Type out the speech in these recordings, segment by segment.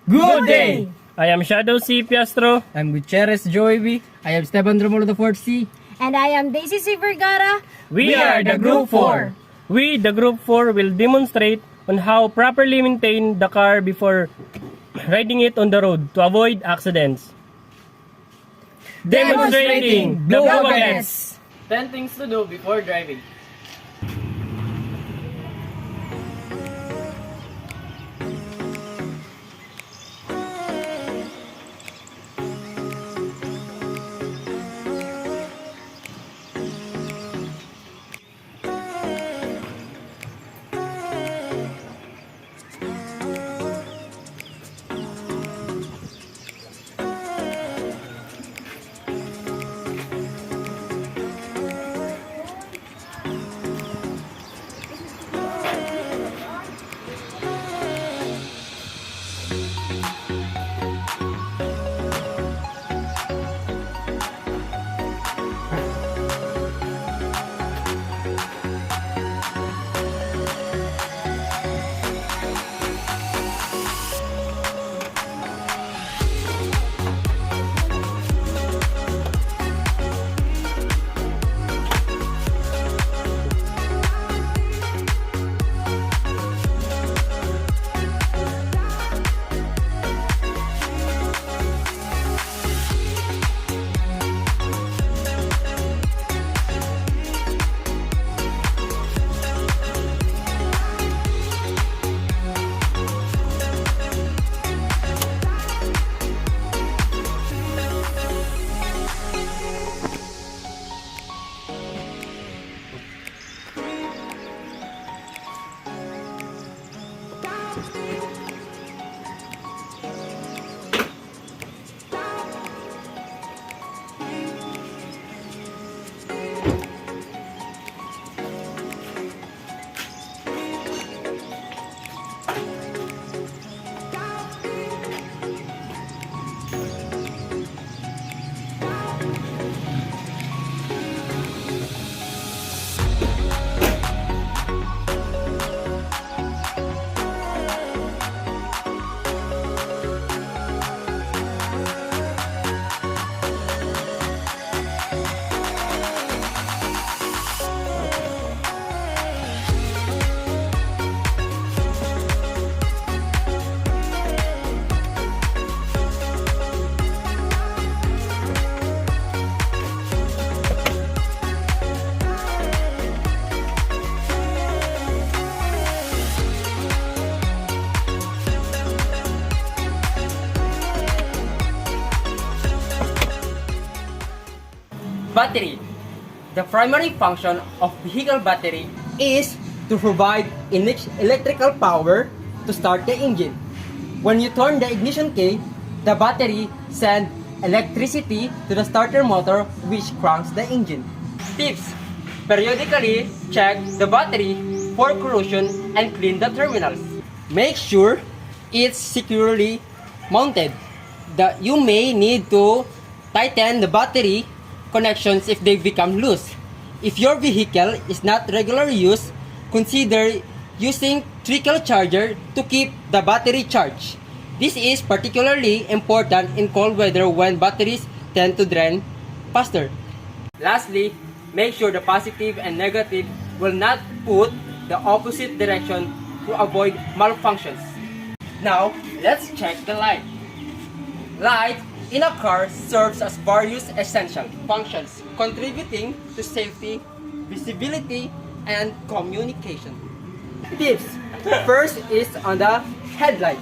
Good day! I am Shadow C. Piastro. I'm Gutierrez Joey B. I am Esteban Romulo the 4th C. And I am Daisy C. Vergara. We are the Group 4. We, the Group 4, will demonstrate on how properly maintain the car before riding it on the road to avoid accidents. Demonstrating Blowbagets! 10 things to do before driving. Battery. The primary function of vehicle battery is to provide electrical power to start the engine. When you turn the ignition key, the battery sends electricity to the starter motor which cranks the engine. Tips: periodically check the battery for corrosion and clean the terminals. Make sure it's securely mounted. You may need to tighten the battery connections if they become loose. If your vehicle is not regular use, consider using trickle charger to keep the battery charged. This is particularly important in cold weather when batteries tend to drain faster. Lastly, make sure the positive and negative will not put the opposite direction to avoid malfunctions. Now, let's check the light. Light in a car serves as various essential functions, contributing to safety, visibility, and communication. Tips: first is on the headlight.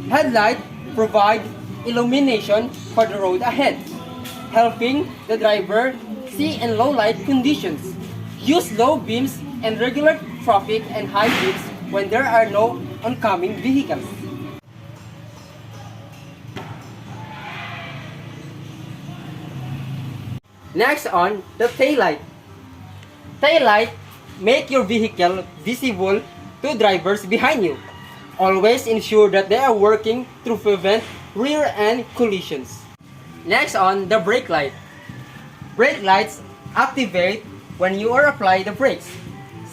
Headlight provide illumination for the road ahead, helping the driver see in low light conditions. Use low beams and regular traffic and high beams when there are no oncoming vehicles. Next on the taillight. Taillight make your vehicle visible to drivers behind you. Always ensure that they are working to prevent rear-end collisions. Next on the brake light. Brake lights activate when you apply the brakes,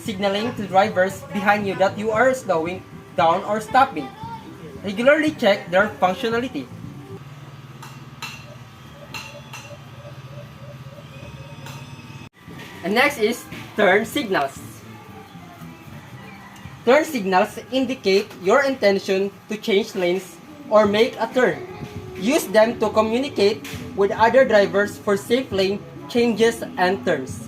signaling to drivers behind you that you are slowing down or stopping. regularly check their functionality. And next is turn signals. Turn signals indicate your intention to change lanes or make a turn. Use them to communicate with other drivers for safe lane changes and turns.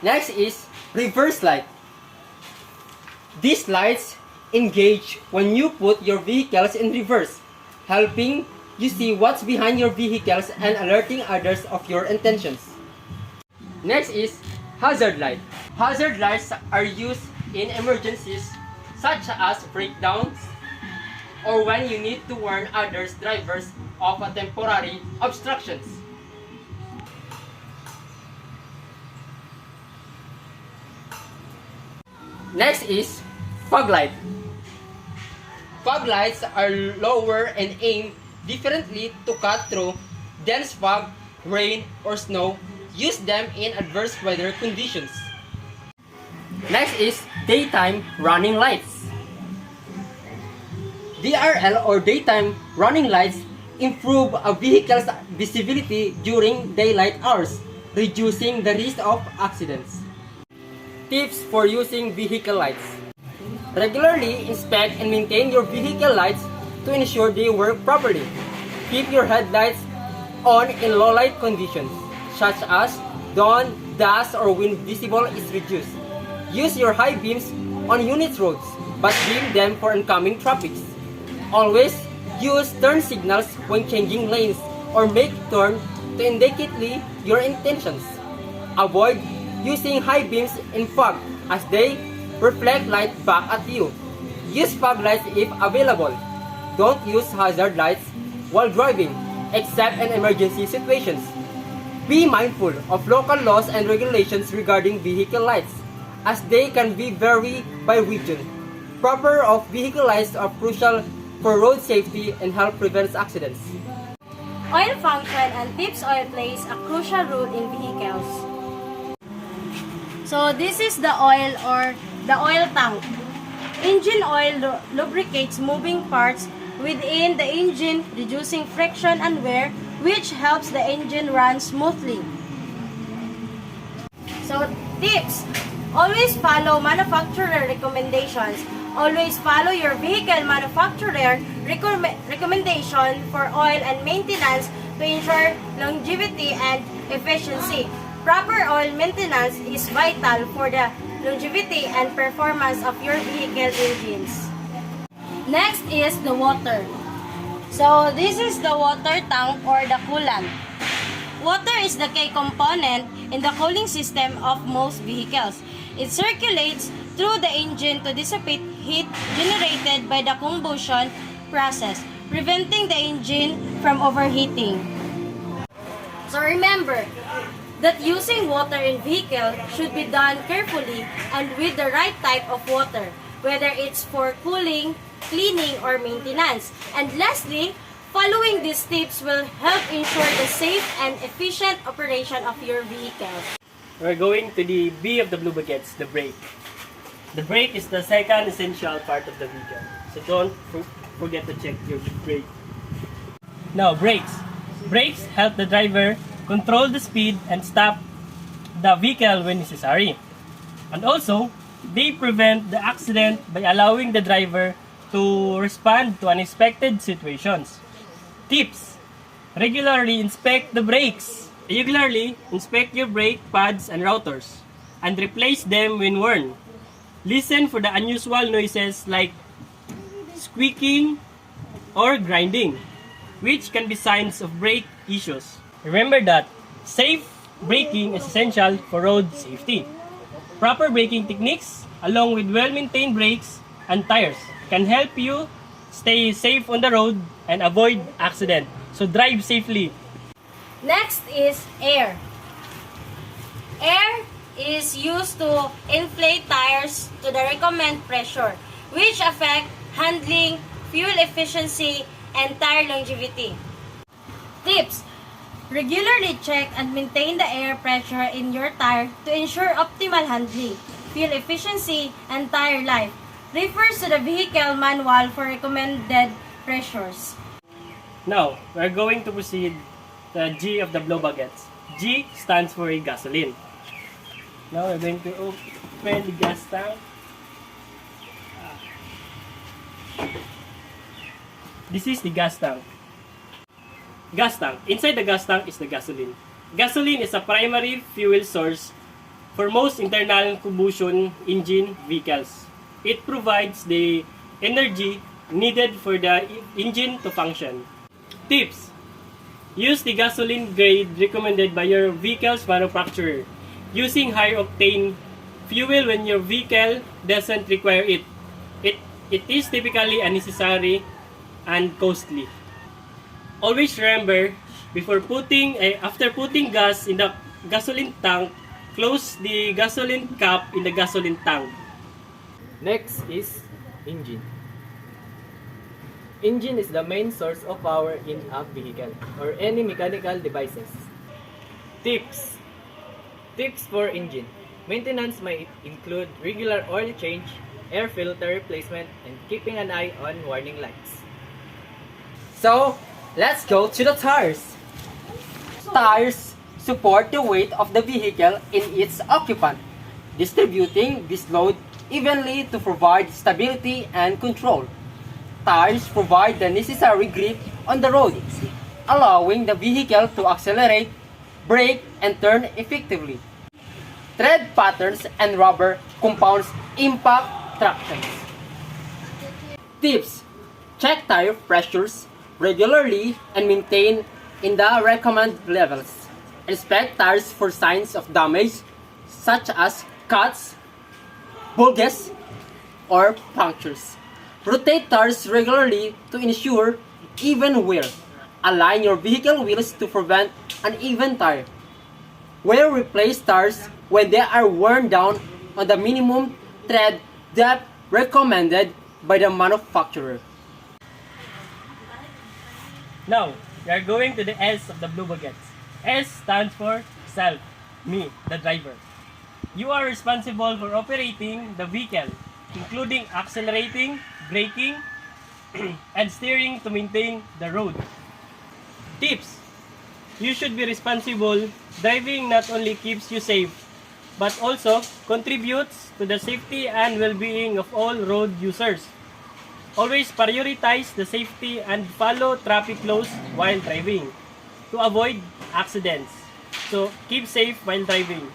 Next is reverse light. These lights engage when you put your vehicles in reverse, helping you see what's behind your vehicles and alerting others of your intentions. Next is hazard light. Hazard lights are used in emergencies such as breakdowns or when you need to warn others drivers of a temporary obstructions. Next is fog light. Fog lights are lower and aim differently to cut through dense fog, rain, or snow. Use them in adverse weather conditions. Next is daytime running lights. DRL or daytime running lights improve a vehicle's visibility during daylight hours, reducing the risk of accidents. Tips for using vehicle lights. Regularly inspect and maintain your vehicle lights to ensure they work properly. Keep your headlights on in low light conditions, such as dawn, dusk, or when visible is reduced. Use your high beams on unit roads, but dim them for oncoming traffic. Always use turn signals when changing lanes or make turn to indicate your intentions. Avoid using high beams in fog as they reflect light back at you. Use fog lights if available. Don't use hazard lights while driving, except in emergency situations. Be mindful of local laws and regulations regarding vehicle lights, as they can vary by region. Proper of vehicle lights are crucial for road safety and help prevent accidents. Oil function and tips oil plays a crucial role in vehicles. So this is the oil or the oil tank. Engine oil lubricates moving parts within the engine, reducing friction and wear, which helps the engine run smoothly. So tips: always follow manufacturer recommendations. Always follow your vehicle manufacturer recommendation for oil and maintenance to ensure longevity and efficiency. Proper oil maintenance is vital for the longevity and performance of your vehicle engines. Next is the water. So this is the water tank or the coolant. Water is the key component in the cooling system of most vehicles. It circulates through the engine to dissipate heat generated by the combustion process, preventing the engine from overheating. So remember that using water in vehicle should be done carefully and with the right type of water, whether it's for cooling, cleaning, or maintenance. And lastly, following these tips will help ensure the safe and efficient operation of your vehicle. We're going to the B of the blue buckets, the brake. The brake is the second essential part of the vehicle, so don't forget to check your brake. Now, brakes. Brakes help the driver control the speed and stop the vehicle when necessary. And also, they prevent the accident by allowing the driver to respond to unexpected situations. Tips: regularly inspect the brakes. Regularly inspect your brake pads and rotors and replace them when worn. Listen for the unusual noises like squeaking or grinding, which can be signs of brake issues. Remember that safe braking is essential for road safety. Proper braking techniques, along with well-maintained brakes and tires, can help you stay safe on the road and avoid accident. So drive safely. Next is air. Air is used to inflate tires to the recommended pressure, which affect handling, fuel efficiency, and tire longevity. Tips: Regularly check and maintain the air pressure in your tire to ensure optimal handling, fuel efficiency, and tire life. Refers to the vehicle manual for recommended pressures. Now, we're going to proceed the G of the blowbaguettes. G stands for gasoline. Now, we're going to open the gas tank. This is the gas tank. Gas tank. Inside the gas tank is the gasoline. Gasoline is a primary fuel source for most internal combustion engine vehicles. It provides the energy needed for the engine to function. Tips: use the gasoline grade recommended by your vehicle's manufacturer, using high octane fuel when your vehicle doesn't require it. It is typically unnecessary and costly. Always remember, after putting gas in the gasoline tank, close the gasoline cap in the gasoline tank. Next is engine. Engine is the main source of power in a vehicle or any mechanical devices. Tips. Tips for engine. Maintenance may include regular oil change, air filter replacement, and keeping an eye on warning lights. So, let's go to the tires. Tires support the weight of the vehicle in its occupant, distributing this load evenly to provide stability and control. Tires provide the necessary grip on the road, allowing the vehicle to accelerate, brake, and turn effectively. Tread patterns and rubber compounds impact traction. Tips: check tire pressures regularly and maintain in the recommended levels. Inspect tires for signs of damage such as cuts, bulges, or punctures. Rotate tires regularly to ensure even wear. Align your vehicle wheels to prevent uneven tire. Wear replace tires when they are worn down on the minimum tread depth recommended by the manufacturer. Now, we are going to the S of the blowbaguettes. S stands for self, me, the driver. You are responsible for operating the vehicle, including accelerating, braking, and steering to maintain the road. Tips: you should be responsible. Driving not only keeps you safe, but also contributes to the safety and well-being of all road users. Always prioritize the safety and follow traffic laws while driving to avoid accidents. So, keep safe while driving.